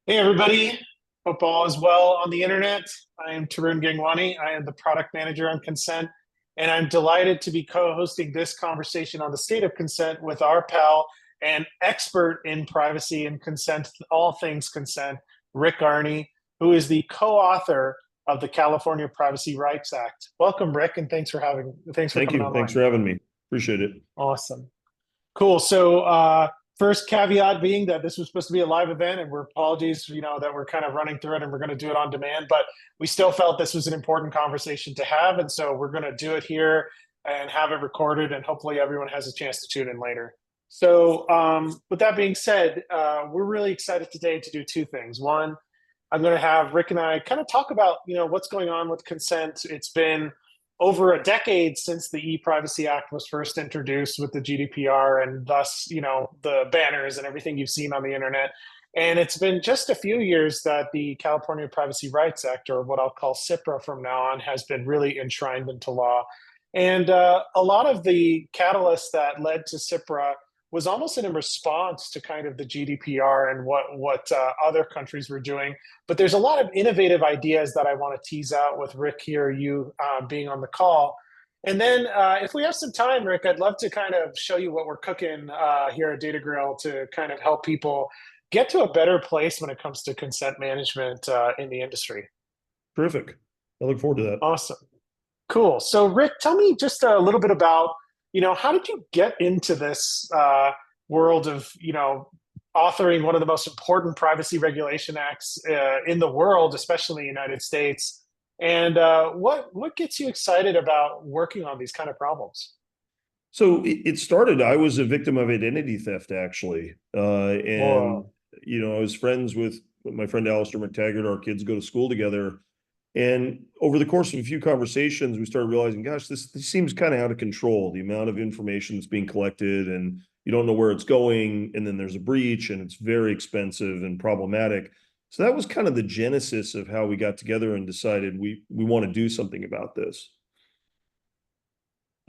Hey everybody, hope all is well on the internet. I am Tarun Gangwani. I am the product manager on Consent, and I'm delighted to be co-hosting this conversation on the state of consent with our pal and expert in privacy and consent, all things consent, Rick Arney, who is the co-author of the California Privacy Rights Act. Welcome, Rick, and thanks for Thank coming you. Thanks online. for having me. Appreciate it. Awesome. Cool. So, first caveat being that this was supposed to be a live event, and we're apologies, that we're kind of running through it and we're going to do it on demand, but we still felt this was an important conversation to have. And so we're going to do it here and have it recorded, and hopefully everyone has a chance to tune in later. So, with that being said, we're really excited today to do two things. One, I'm going to have Rick and I kind of talk about, what's going on with consent. It's been over a decade since the E-Privacy Act was first introduced with the GDPR and thus, the banners and everything you've seen on the internet. And it's been just a few years that the California Privacy Rights Act, or what I'll call CPRA from now on, has been really enshrined into law. And a lot of the catalysts that led to CPRA was almost in a response to kind of the GDPR and what other countries were doing. But there's a lot of innovative ideas that I want to tease out with Rick here, you being on the call. And then if we have some time, Rick, I'd love to kind of show you what we're cooking here at DataGrail to kind of help people get to a better place when it comes to consent management in the industry. Terrific. I look forward to that. Awesome. Cool. So, Rick, tell me just a little bit about, how did you get into this world of, authoring one of the most important privacy regulation acts in the world, especially in the United States? And what gets you excited about working on these kind of problems? So it started, I was a victim of identity theft, actually. And, Whoa. I was friends with my friend Alistair McTaggart. Our kids go to school together. And over the course of a few conversations, we started realizing, gosh, this seems kind of out of control. The amount of information that's being collected, and you don't know where it's going. And then there's a breach, and it's very expensive and problematic. So that was kind of the genesis of how we got together and decided we want to do something about this.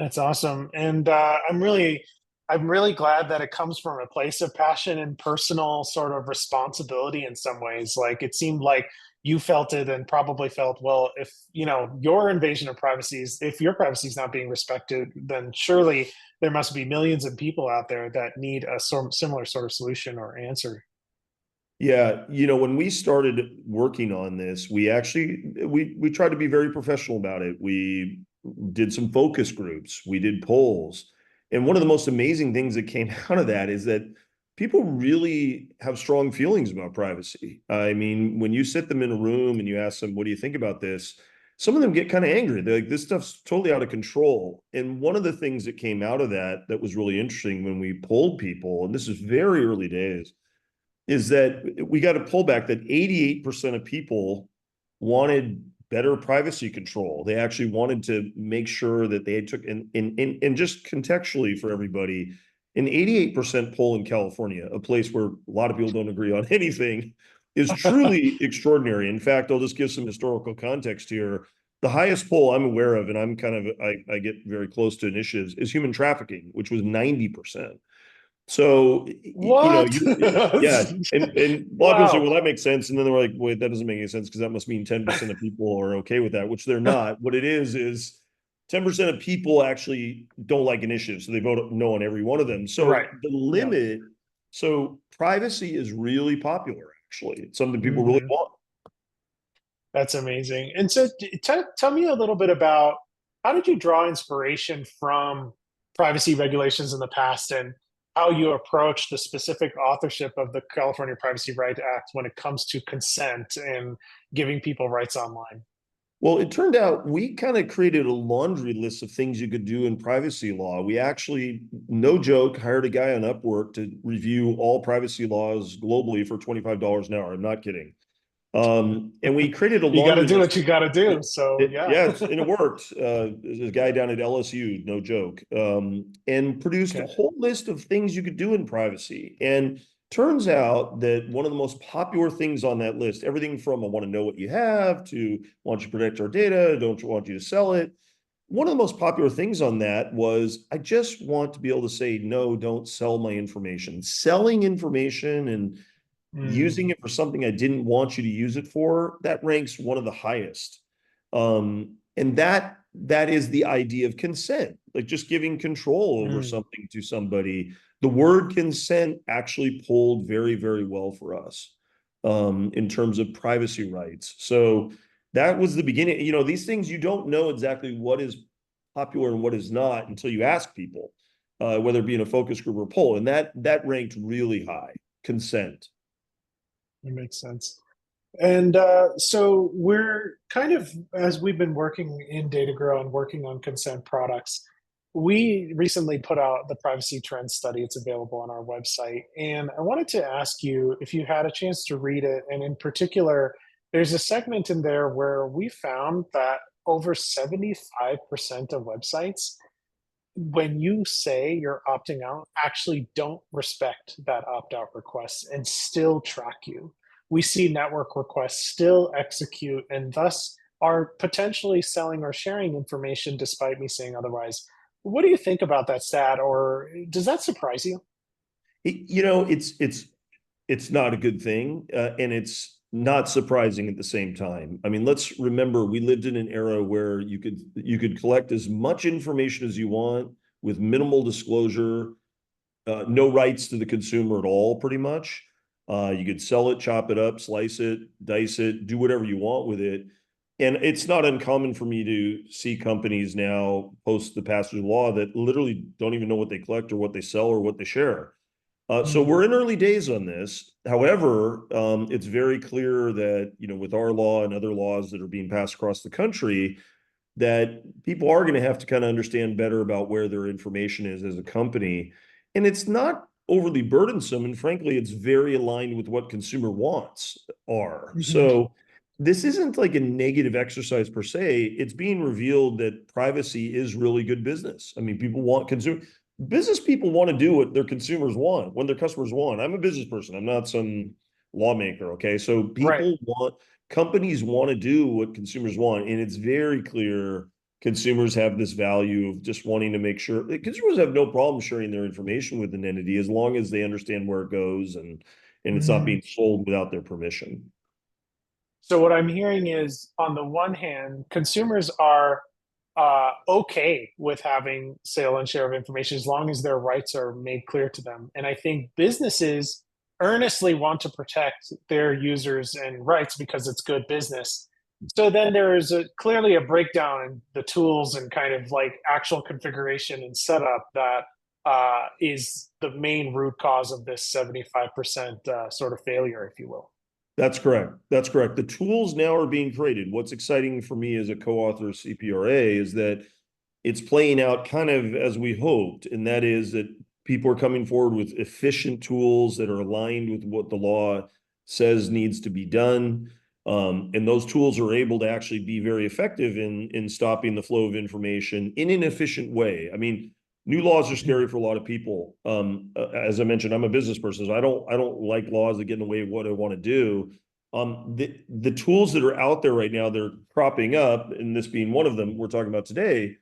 That's awesome. And I'm really glad that it comes from a place of passion and personal sort of responsibility in some ways. Like it seemed like you felt it and probably felt, well, if, your invasion of privacy is, if your privacy is not being respected, then surely there must be millions of people out there that need a similar sort of solution or answer. Yeah, when we started working on this, we tried to be very professional about it. We did some focus groups, we did polls. And one of the most amazing things that came out of that is that people really have strong feelings about privacy. I mean, when you sit them in a room and you ask them, what do you think about this? Some of them get kind of angry. They're like, this stuff's totally out of control. And one of the things that came out of that that was really interesting when we polled people, and this is very early days, is that we got a pullback that 88% of people wanted better privacy control. They actually wanted to make sure that they took and just contextually for everybody, an 88% poll in California, a place where a lot of people don't agree on anything, is truly extraordinary. In fact, I'll just give some historical context here. The highest poll I'm aware of, and I get very close to initiatives, is human trafficking, which was 90%. So, What? yeah. And a lot of people say, Wow. well, that makes sense. And then they're like, wait, that doesn't make any sense because that must mean 10% of people are okay with that, which they're not. What it is 10% of people actually don't like initiatives. So they vote no on every one of them. So Right. the Yeah. limit, so privacy is really popular, actually. It's something people really Mhm. want. That's amazing. And so tell me a little bit about how did you draw inspiration from privacy regulations in the past and how you approach the specific authorship of the California Privacy Right Act when it comes to consent and giving people rights online? Well, it turned out we kind of created a laundry list of things you could do in privacy law. We actually, no joke, hired a guy on Upwork to review all privacy laws globally for $25 an hour. I'm not kidding. And we created a You got to laundry do list. what you got to do. So, yeah. Yeah, and it worked. There's a guy down at LSU, no joke, and produced a Okay. whole list of things you could do in privacy. And turns out that one of the most popular things on that list, everything from I want to know what you have to want you to protect our data, don't want you to sell it. One of the most popular things on that was I just want to be able to say, no, don't sell my information. Selling information and Mm, using it for something I didn't want you to use it for, that ranks one of the highest. And that is the idea of consent, like just giving control over mm. something to somebody. The word consent actually pulled very, very well for us in terms of privacy rights. So that was the beginning. You know, these things you don't know exactly what is popular and what is not until you ask people, whether it be in a focus group or poll, and that ranked really high. Consent. That makes sense. And so we're kind of, as we've been working in DataGrail and working on consent products, we recently put out the privacy trend study. It's available on our website. And I wanted to ask you if you had a chance to read it. And in particular, there's a segment in there where we found that over 75% of websites, when you say you're opting out, actually don't respect that opt out request and still track you. We see network requests still execute and thus are potentially selling or sharing information despite me saying otherwise. What do you think about that stat, or does that surprise you? You know, it's not a good thing, and it's not surprising at the same time. I mean, let's remember we lived in an era where you could collect as much information as you want with minimal disclosure, no rights to the consumer at all, pretty much. You could sell it, chop it up, slice it, dice it, do whatever you want with it. And it's not uncommon for me to see companies now post the passage of law that literally don't even know what they collect or what they sell or what they share. So Mm, we're in early days on this. However, it's very clear that, you know, with our law and other laws that are being passed across the country, that people are going to have to kind of understand better about where their information is as a company. And it's not overly burdensome. And frankly, it's very aligned with what consumer wants are. mhm. So this isn't like a negative exercise per se. It's being revealed that privacy is really good business. I mean, people want consumer business people want to do what their consumers want when their customers want. I'm a business person. I'm not some lawmaker. Okay. So Right. people want companies want to do what consumers want. And it's very clear consumers have this value of just wanting to make sure consumers have no problem sharing their information with an entity as long as they understand where it goes and it's not Mhm. being sold without their permission. So what I'm hearing is, on the one hand, consumers are okay with having sale and share of information as long as their rights are made clear to them. And I think businesses earnestly want to protect their users and rights because it's good business. So then there is clearly a breakdown in the tools and kind of like actual configuration and setup that is the main root cause of this 75% sort of failure, if you will. That's correct. That's correct. The tools now are being created. What's exciting for me as a co-author of CPRA is that it's playing out kind of as we hoped, and that is that people are coming forward with efficient tools that are aligned with what the law says needs to be done. And those tools are able to actually be very effective in stopping the flow of information in an efficient way. I mean, new laws are Mhm. scary for a lot of people. As I mentioned, I'm a business person, so I don't like laws that get in the way of what I want to do. The tools that are out there right now, they're cropping up, and this being one of them we're talking about today,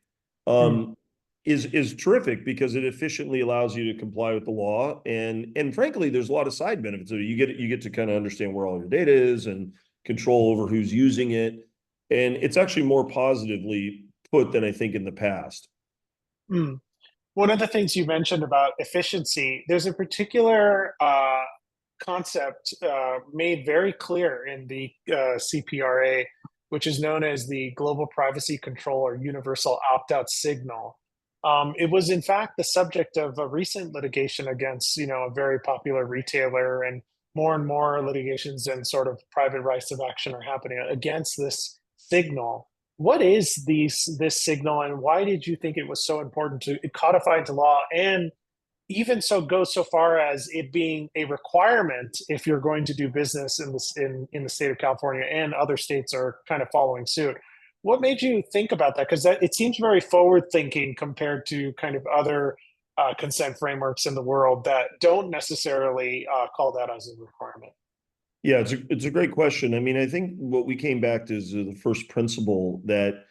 Mm. um, is terrific because it efficiently allows you to comply with the law, and frankly, there's a lot of side benefits. So you get to kind of understand where all your data is and control over who's using it, and it's actually more positively put than I think in the past. Mm. One of the things you mentioned about efficiency, there's a particular concept made very clear in the CPRA, which is known as the Global Privacy Control or Universal Opt-out Signal. It was in fact the subject of a recent litigation against, a very popular retailer, and more litigations and sort of private rights of action are happening against this signal. What is this signal, and why did you think it was so important to codify into law, and even so go so far as it being a requirement if you're going to do business in the state of California, and other states are kind of following suit? What made you think about that? Because it seems very forward thinking compared to kind of other consent frameworks in the world that don't necessarily call that as a requirement. Yeah, it's a great question. I mean, I think what we came back to is the first principle that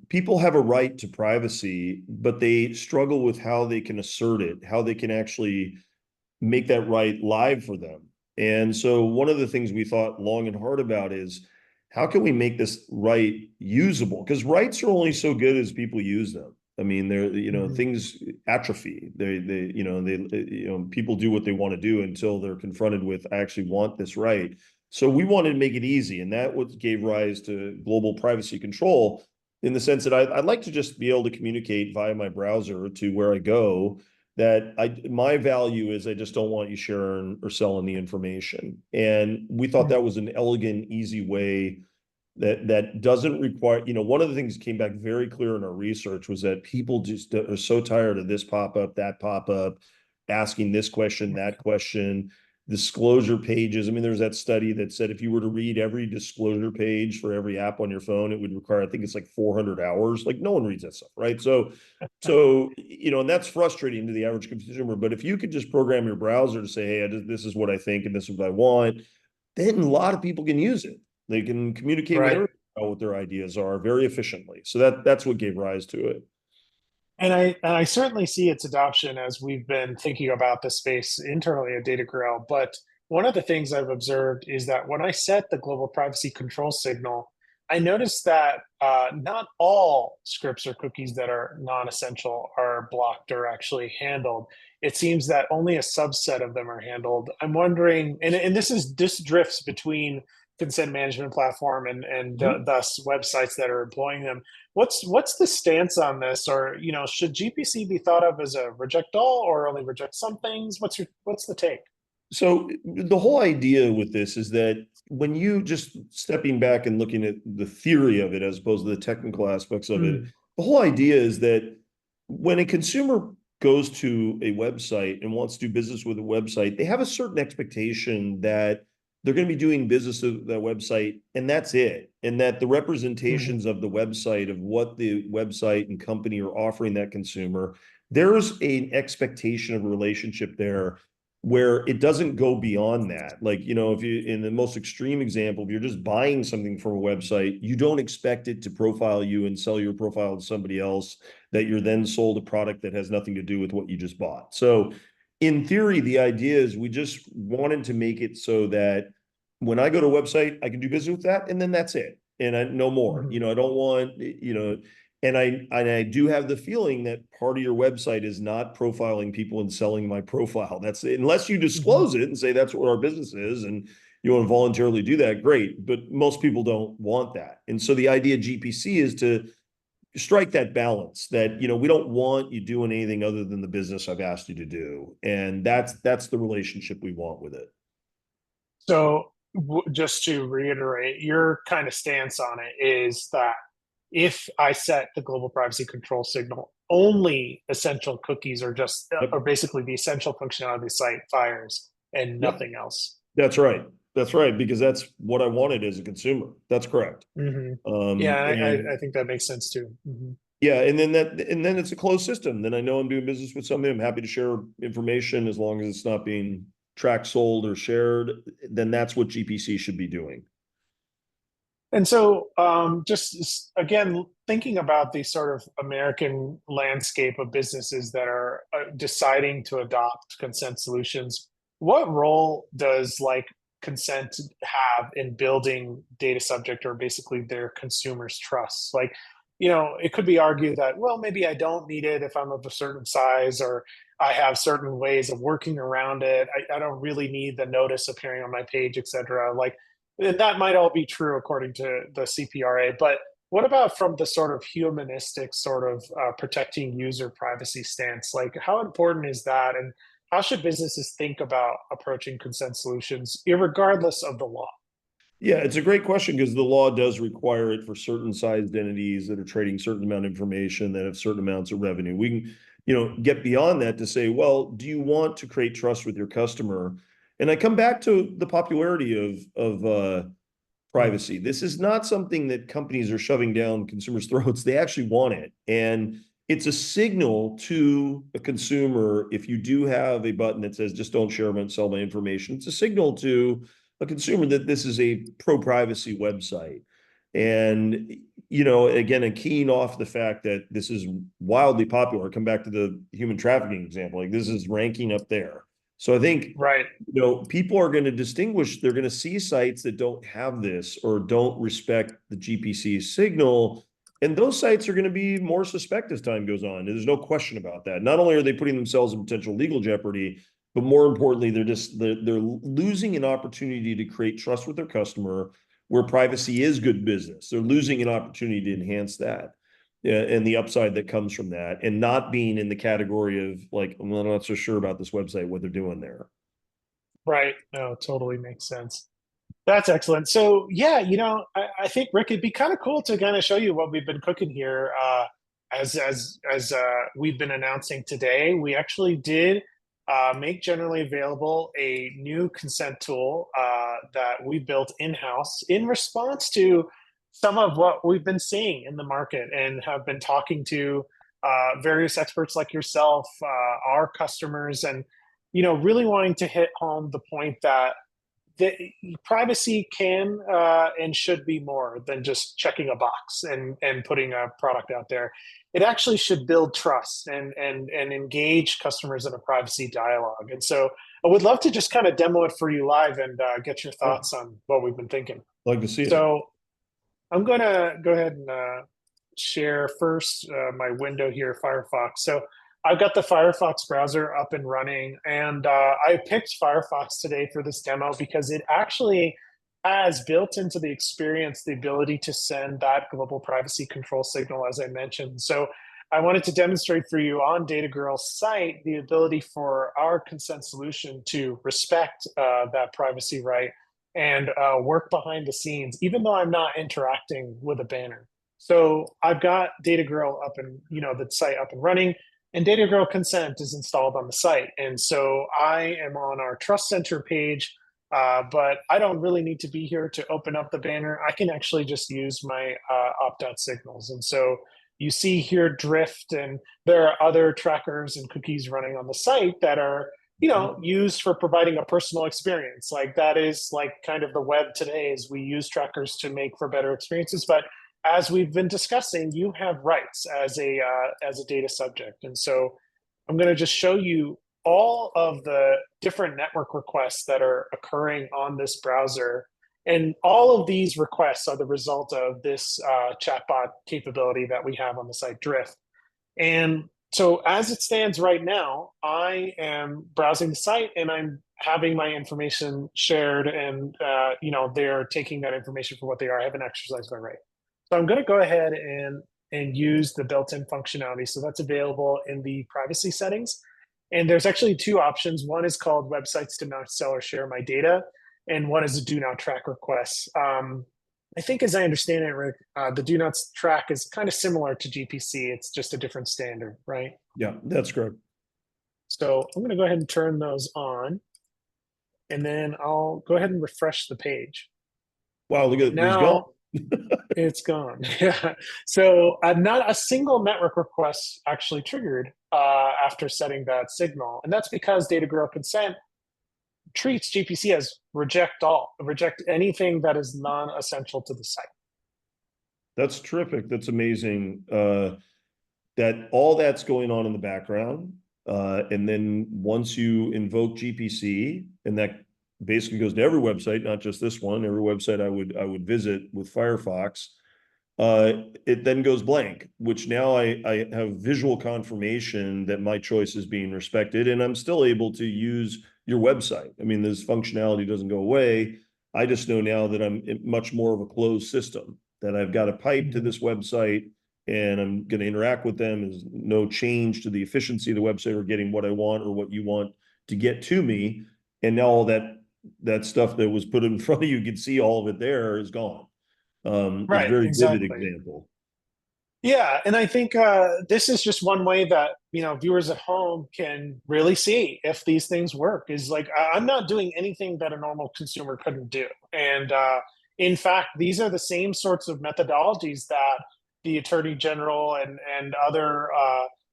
people have a right to privacy, but they struggle with how they can assert it, how they can actually make that right live for them. And so one of the things we thought long and hard about is how can we make this right usable? Because rights are only so good as people use them. I mean, they're, Mhm. things atrophy. People do what they want to do until they're confronted with, I actually want this right. So we wanted to make it easy. And that what gave rise to global privacy control in the sense that I'd like to just be able to communicate via my browser to where I go that my value is I just don't want you sharing or selling the information. And we thought that Mhm. was an elegant, easy way that doesn't require, one of the things that came back very clear in our research was that people just are so tired of this pop-up, that pop-up, asking this question, that question, disclosure pages. I mean, there's that study that said if you were to read every disclosure page for every app on your phone, it would require, I think it's like 400 hours. Like no one reads that stuff, right? So, and that's frustrating to the average consumer. But if you could just program your browser to say, hey, this is what I think and this is what I want, then a lot of people can use it. They can communicate with Right. everyone about what their ideas are very efficiently. So that's what gave rise to it. And I certainly see its adoption as we've been thinking about the space internally at DataGrail. But one of the things I've observed is that when I set the global privacy control signal, I noticed that not all scripts or cookies that are non-essential are blocked or actually handled. It seems that only a subset of them are handled. I'm wondering, and this drifts between consent management platform and Mhm. thus websites that are employing them. What's the stance on this? Or should GPC be thought of as a reject all or only reject some things? What's the take? So the whole idea with this is that when you just stepping back and looking at the theory of it as opposed to the technical aspects of it, Mm, the whole idea is that when a consumer goes to a website and wants to do business with a website, they have a certain expectation that they're going to be doing business with that website and that's it. And that the mhm, representations of the website, of what the website and company are offering that consumer, there's an expectation of a relationship there where it doesn't go beyond that. Like, if you, in the most extreme example, if you're just buying something from a website, you don't expect it to profile you and sell your profile to somebody else that you're then sold a product that has nothing to do with what you just bought. So in theory, the idea is we just wanted to make it so that when I go to a website, I can do business with that, and then that's it. And I no more. mhm, I don't want, and I do have the feeling that part of your website is not profiling people and selling my profile. That's unless you mhm. disclose it and say that's what our business is, and you want to voluntarily do that, great. But most people don't want that. And so the idea of GPC is to strike that balance that we don't want you doing anything other than the business I've asked you to do. And that's the relationship we want with it. So just to reiterate, your kind of stance on it is that if I set the global privacy control signal, only essential cookies are just Yep. or basically the essential functionality of the site fires and Yep. nothing else. That's right. That's right. Because that's what I wanted as a consumer. That's correct. Hmm. Yeah, I And think that makes sense too. Hmm. yeah, and then it's a closed system. Then I know I'm doing business with somebody. I'm happy to share information as long as it's not being tracked, sold, or shared. Then that's what GPC should be doing. And so, again, thinking about the sort of American landscape of businesses that are deciding to adopt consent solutions, what role does like consent have in building data subject or basically their consumers' trust? Like, it could be argued that, well, maybe I don't need it if I'm of a certain size or I have certain ways of working around it. I don't really need the notice appearing on my page, et cetera. Like, and that might all be true according to the CPRA, but what about from the sort of humanistic sort of protecting user privacy stance? Like, how important is that, and how should businesses think about approaching consent solutions, regardless of the law? Yeah, it's a great question because the law does require it for certain sized entities that are trading certain amount of information that have certain amounts of revenue. We can, get beyond that to say, well, do you want to create trust with your customer? And I come back to the popularity of Mm, privacy. This is not something that companies are shoving down consumers' throats. They actually want it. And it's a signal to a consumer if you do have a button that says just don't share and sell my information. It's a signal to a consumer that this is a pro-privacy website. And again, and keying off the fact that this is wildly popular. Come back to the human trafficking example. Like this is ranking up there. So I think, Right. people are going to distinguish, they're going to see sites that don't have this or don't respect the GPC signal. And those sites are going to be more suspect as time goes on. There's no question about that. Not only are they putting themselves in potential legal jeopardy, but more importantly, they're losing an opportunity to create trust with their customer where privacy is good business. They're losing an opportunity to enhance that. And the upside that comes from that, and not being in the category of like, well, I'm not so sure about this website, what they're doing there. Right. No, totally makes sense. That's excellent. So yeah, I think Rick, it'd be kind of cool to kind of show you what we've been cooking here. As we've been announcing today, we actually did make generally available a new consent tool that we built in-house in response to some of what we've been seeing in the market and have been talking to various experts like yourself, our customers, and really wanting to hit home the point that the privacy can and should be more than just checking a box and putting a product out there. It actually should build trust and engage customers in a privacy dialogue. And so I would love to just kind of demo it for you live and get your thoughts on what we've been thinking. Like to see it. So I'm going to go ahead and share first my window here, Firefox. So I've got the Firefox browser up and running, and I picked Firefox today for this demo because it actually has built into the experience the ability to send that global privacy control signal, as I mentioned. So I wanted to demonstrate for you on DataGrail's site the ability for our consent solution to respect that privacy right and work behind the scenes, even though I'm not interacting with a banner. So I've got DataGrail up and the site up and running. And DataGrail Consent is installed on the site. And so I am on our Trust Center page, but I don't really need to be here to open up the banner. I can actually just use my opt-out signals. And so you see here Drift, and there are other trackers and cookies running on the site that are used for providing a personal experience. Like that is like kind of the web today is we use trackers to make for better experiences. But as we've been discussing, you have rights as a data subject. And so I'm going to just show you all of the different network requests that are occurring on this browser. And all of these requests are the result of this chatbot capability that we have on the site Drift. And so as it stands right now, I am browsing the site and I'm having my information shared, and they're taking that information for what they are. I haven't exercised my right. So I'm going to go ahead and use the built-in functionality. So that's available in the privacy settings. And there's actually two options. One is called websites do not sell or share my data, and one is a do not track request. I think as I understand it, Rick, the do not track is kind of similar to GPC. It's just a different standard, right? Yeah, that's correct. So I'm going to go ahead and turn those on, and then I'll go ahead and refresh the page. Wow, look at now. It's gone. Yeah. So not a single network request actually triggered after setting that signal. And that's because DataGrail Consent treats GPC as reject anything that is non-essential to the site. That's terrific. That's amazing. That all that's going on in the background. And then once you invoke GPC, and that basically goes to every website, not just this one, every website I would visit with Firefox, it then goes blank, which now I have visual confirmation that my choice is being respected, and I'm still able to use your website. I mean, this functionality doesn't go away. I just know now that I'm in much more of a closed system, that I've got a pipe to this website and I'm going to interact with them. There's no change to the efficiency of the website or getting what I want or what you want to get to me. And now all that stuff that was put in front of you, you can see all of it there is gone. Right, it's a very exactly. vivid example. Yeah, and I think this is just one way that viewers at home can really see if these things work. Is like I'm not doing anything that a normal consumer couldn't do, and in fact, these are the same sorts of methodologies that the Attorney General and other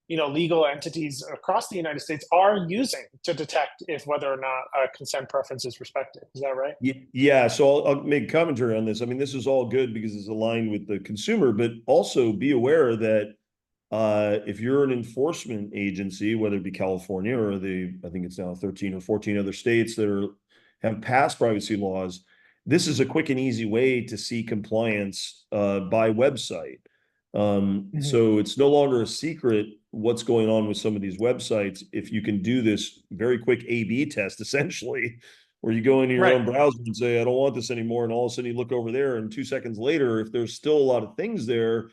legal entities across the United States are using to detect if whether or not a consent preference is respected. Is that right? Yeah. So I'll make commentary on this. I mean, this is all good because it's aligned with the consumer, but also be aware that If you're an enforcement agency, whether it be California or I think it's now 13 or 14 other states that have passed privacy laws, this is a quick and easy way to see compliance by website. Mhm. So it's no longer a secret what's going on with some of these websites if you can do this very quick A/B test, essentially, where you go into your Right. own browser and say, I don't want this anymore. And all of a sudden you look over there, and 2 seconds later, if there's still a lot of things there,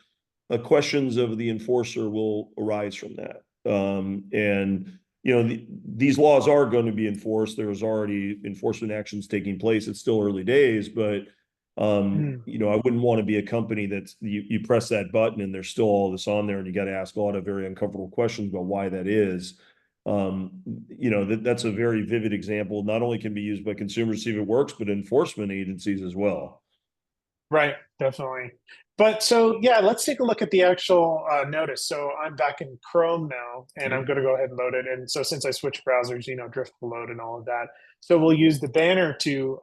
questions of the enforcer will arise from that. And these laws are going to be enforced. There's already enforcement actions taking place. It's still early days, but Mhm. I wouldn't want to be a company that's you press that button and there's still all this on there, and you got to ask a lot of very uncomfortable questions about why that is. That's a very vivid example. Not only can be used by consumers to see if it works, but enforcement agencies as well. Right, definitely. But so yeah, let's take a look at the actual notice. So I'm back in Chrome now, and I'm Mhm. going to go ahead and load it. And so since I switched browsers, Drift will load and all of that. So we'll use the banner to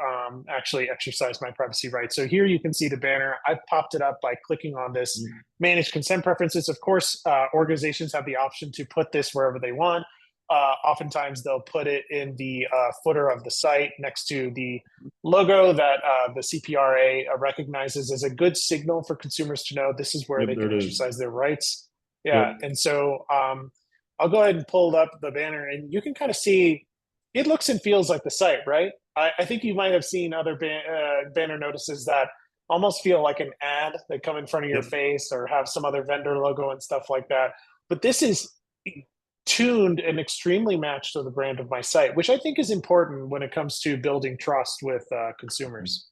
actually exercise my privacy rights. So here you can see the banner. I've popped it up by clicking on this manage consent preferences. Of course, organizations have the option to put this wherever they want. Oftentimes they'll put it in the footer of the site next to the logo that the CPRA recognizes as a good signal for consumers to know this is where Yep, they there can it is. exercise their rights. Yeah, Yep. and so I'll go ahead and pull up the banner, and you can kind of see it looks and feels like the site, right? I think you might have seen other banner notices that almost feel like an ad that come in front of your Yep. face or have some other vendor logo and stuff like that. But this is tuned and extremely matched to the brand of my site, which I think is important when it comes to building trust with consumers.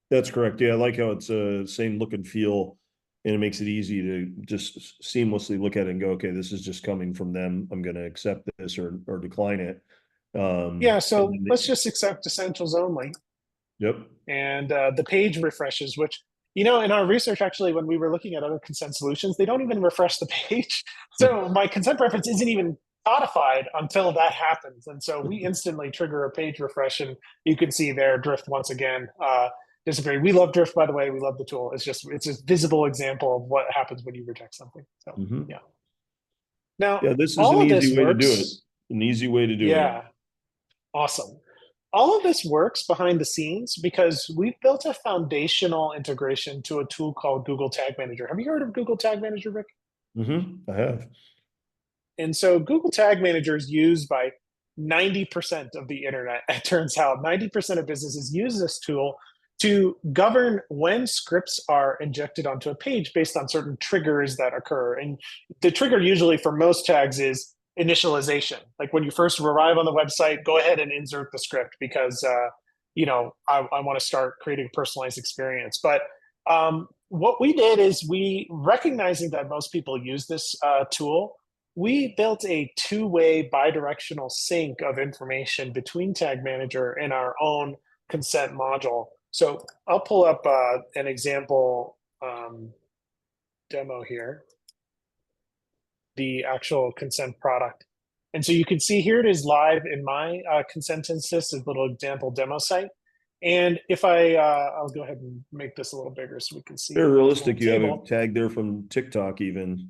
That's correct. Yeah, I like how it's same look and feel, and it makes it easy to just seamlessly look at it and go, okay, this is just coming from them. I'm going to accept this or decline it. Yeah, And so let's just accept essentials only. yep. And the page refreshes, which, in our research, actually, when we were looking at other consent solutions, they don't even refresh the page. So my consent preference isn't even codified until that happens. And so we instantly trigger a page refresh, and you can see there Drift once again disappearing. We love Drift, by the way. We love the tool. It's a visible example of what happens when you reject something. So, Mhm. yeah. Now, Yeah, this is an all of easy this way to do it. works. An easy way to do it. Yeah, awesome. All of this works behind the scenes because we've built a foundational integration to a tool called Google Tag Manager. Have you heard of Google Tag Manager, Rick? I have. And so Google Tag Manager is used by 90% of the internet. It turns out 90% of businesses use this tool to govern when scripts are injected onto a page based on certain triggers that occur. And the trigger usually for most tags is initialization. Like when you first arrive on the website, go ahead and insert the script because I want to start creating a personalized experience. But what we did is we recognizing that most people use this tool, we built a two-way bidirectional sync of information between Tag Manager and our own consent module. So I'll pull up an example demo here, the actual consent product. And so you can see here it is live in my consent instance, a little example demo site. And if I'll go ahead and make this a little bigger so we can see Very the full realistic. You have a table. tag there from TikTok even.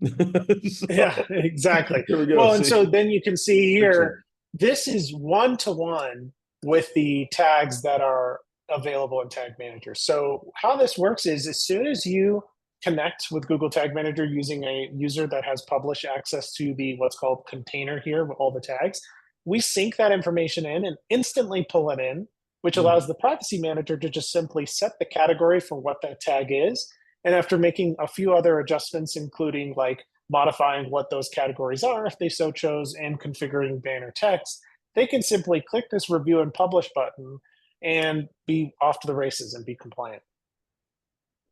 Yeah, So exactly. there we go. Well, and so See, then you can see here, excellent. this is one-to-one with the tags that are available in Tag Manager. So how this works is as soon as you connect with Google Tag Manager using a user that has published access to the what's called container here with all the tags, we sync that information in and instantly pull it in, which allows the privacy manager to just simply set the category for what that tag is. And after making a few other adjustments, including like modifying what those categories are if they so chose and configuring banner text, they can simply click this review and publish button and be off to the races and be compliant.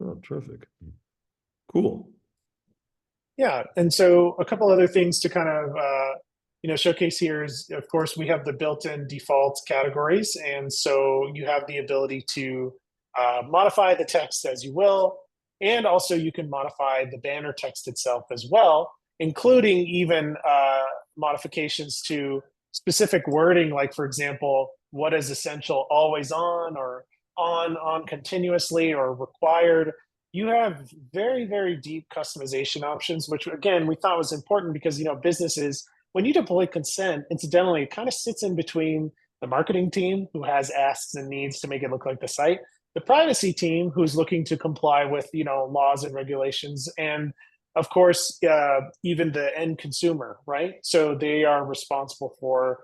Oh, terrific. Cool. Yeah, and so a couple other things to kind of showcase here is, of course, we have the built-in default categories, and so you have the ability to modify the text as you will, and also you can modify the banner text itself as well, including even modifications to specific wording, like for example, what is essential always on or on continuously or required. you have very, very deep customization options, which again, we thought was important because, businesses, when you deploy consent, incidentally, it kind of sits in between the marketing team who has asks and needs to make it look like the site, the privacy team who's looking to comply with, laws and regulations, and of course, even the end consumer, right? So they are responsible for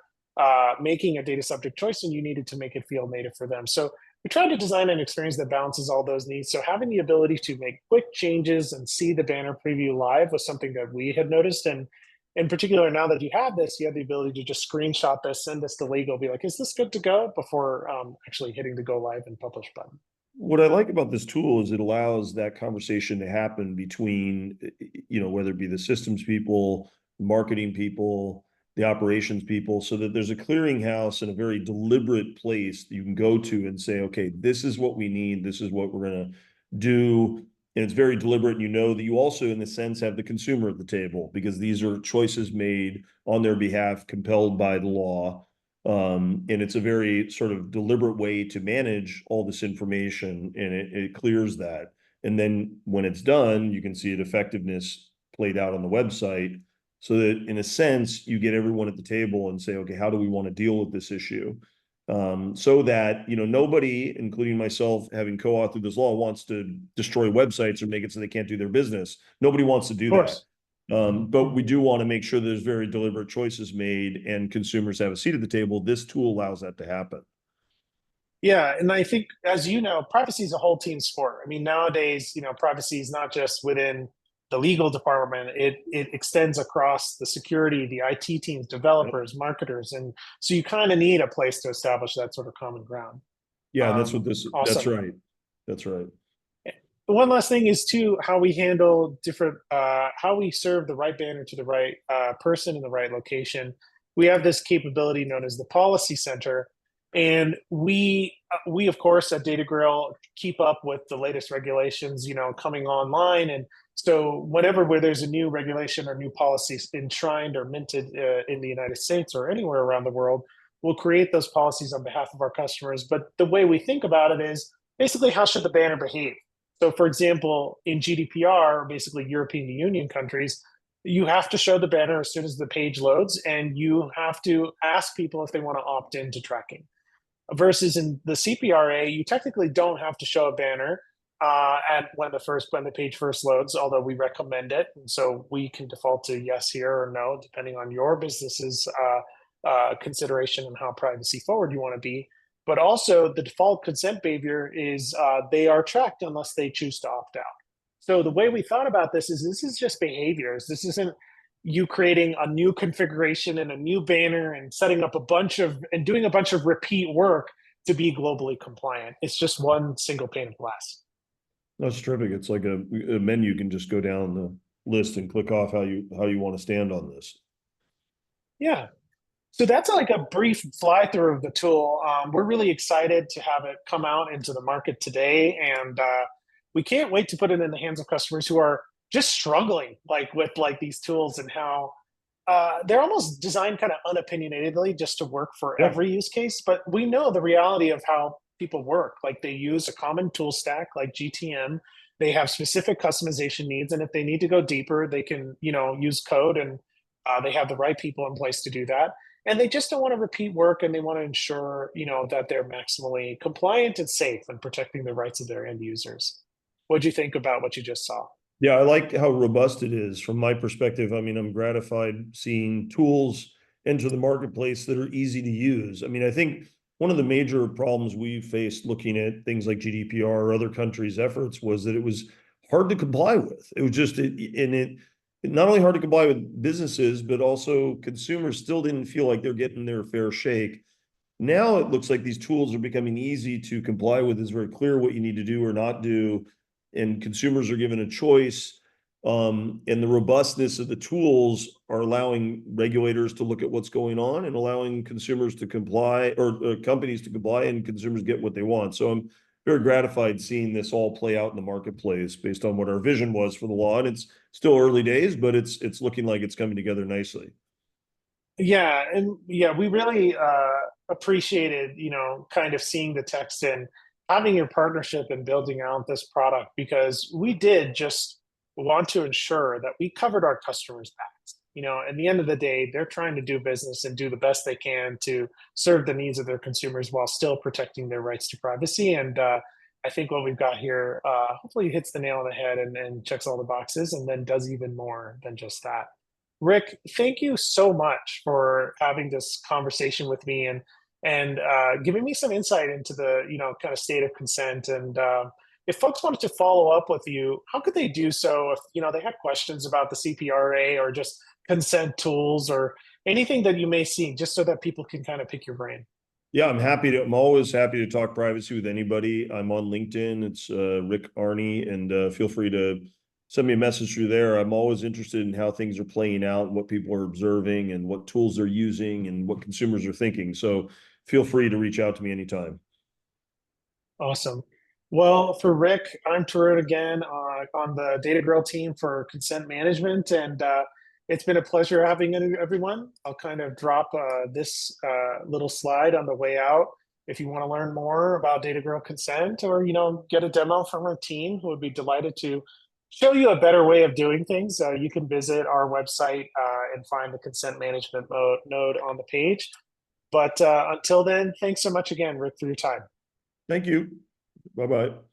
making a data subject choice, and you needed to make it feel native for them. So we tried to design an experience that balances all those needs. So having the ability to make quick changes and see the banner preview live was something that we had noticed. And in particular, now that you have this, you have the ability to just screenshot this, send this to legal, be like, is this good to go, before actually hitting the go live and publish button. What I like about this tool is it allows that conversation to happen between, whether it be the systems people, marketing people, the operations people, so that there's a clearinghouse and a very deliberate place that you can go to and say, okay, this is what we need. This is what we're going to do. And it's very deliberate. And you know that you also, in a sense, have the consumer at the table, because these are choices made on their behalf, compelled by the law. And it's a very sort of deliberate way to manage all this information, and it clears that. And then when it's done, you can see its effectiveness played out on the website, so that in a sense, you get everyone at the table and say, okay, how do we want to deal with this issue? So that, nobody, including myself, having co-authored this law, wants to destroy websites or make it so they can't do their business. Nobody wants to do that. But we do want to make sure there's very deliberate choices made and consumers have a seat at the table. This tool allows that to happen. Yeah, and I think, as you know, privacy is a whole team sport. I mean, nowadays, privacy is not just within the legal department. It extends across the security, the IT teams, developers, marketers, and so you kind of need a place to establish that sort of common ground. Yeah, that's what this. Awesome. That's right. That's right. One last thing is too how we handle different, how we serve the right banner to the right person in the right location. We have this capability known as the Policy Center, and we of course at DataGrail keep up with the latest regulations, coming online. And so whenever where there's a new regulation or new policy enshrined or minted in the United States or anywhere around the world, we'll create those policies on behalf of our customers. But the way we think about it is basically, how should the banner behave? So, for example, in GDPR, basically European Union countries, you have to show the banner as soon as the page loads, and you have to ask people if they want to opt into tracking. Versus in the CPRA, you technically don't have to show a banner when the page first loads, although we recommend it, and so we can default to yes here or no, depending on your business's consideration and how privacy forward you want to be. But also the default consent behavior is they are tracked unless they choose to opt out. So the way we thought about this is just behaviors. This isn't you creating a new configuration and a new banner and setting up doing a bunch of repeat work to be globally compliant. It's just one single pane of glass. That's terrific. It's like a menu. You can just go down the list and click off how you want to stand on this. Yeah. So that's like a brief fly through of the tool. We're really excited to have it come out into the market today, and we can't wait to put it in the hands of customers who are just struggling with these tools, and how they're almost designed kind of unopinionatedly just to work for every use case. But we know the reality of how people work. Like, they use a common tool stack like GTM. They have specific customization needs, and if they need to go deeper, they can use code, and they have the right people in place to do that. And they just don't want to repeat work, and they want to ensure, that they're maximally compliant and safe and protecting the rights of their end users. What do you think about what you just saw? Yeah, I like how robust it is from my perspective. I mean, I'm gratified seeing tools enter the marketplace that are easy to use. I mean, I think one of the major problems we faced looking at things like GDPR or other countries' efforts was that it was hard to comply with. It was just, not only hard to comply with businesses, but also consumers still didn't feel like they're getting their fair shake. Now it looks like these tools are becoming easy to comply with. It's very clear what you need to do or not do, and consumers are given a choice. And the robustness of the tools are allowing regulators to look at what's going on and allowing consumers to comply, or companies to comply, and consumers get what they want. So I'm very gratified seeing this all play out in the marketplace based on what our vision was for the law. And it's still early days, but it's looking like it's coming together nicely. Yeah, and we really appreciated, kind of seeing the text and having your partnership and building out this product, because we did just want to ensure that we covered our customers' backs. At the end of the day, they're trying to do business and do the best they can to serve the needs of their consumers while still protecting their rights to privacy. And I think what we've got here hopefully hits the nail on the head and checks all the boxes, and then does even more than just that. Rick, thank you so much for having this conversation with me and giving me some insight into the kind of state of consent. And if folks wanted to follow up with you, how could they do so if they had questions about the CPRA or just consent tools or anything that you may see, just so that people can kind of pick your brain? Yeah, I'm always happy to talk privacy with anybody. I'm on LinkedIn. It's Rick Arney, and feel free to send me a message through there. I'm always interested in how things are playing out, what people are observing, and what tools they're using, and what consumers are thinking. So feel free to reach out to me anytime. Awesome. Well, for Rick, I'm Tarun again on the DataGrail team for consent management, and it's been a pleasure having everyone. I'll kind of drop this little slide on the way out. If you want to learn more about DataGrail Consent, or get a demo from our team, who would be delighted to show you a better way of doing things, you can visit our website and find the consent management node on the page. But until then, thanks so much again, Rick, for your time. Thank you. Bye-bye.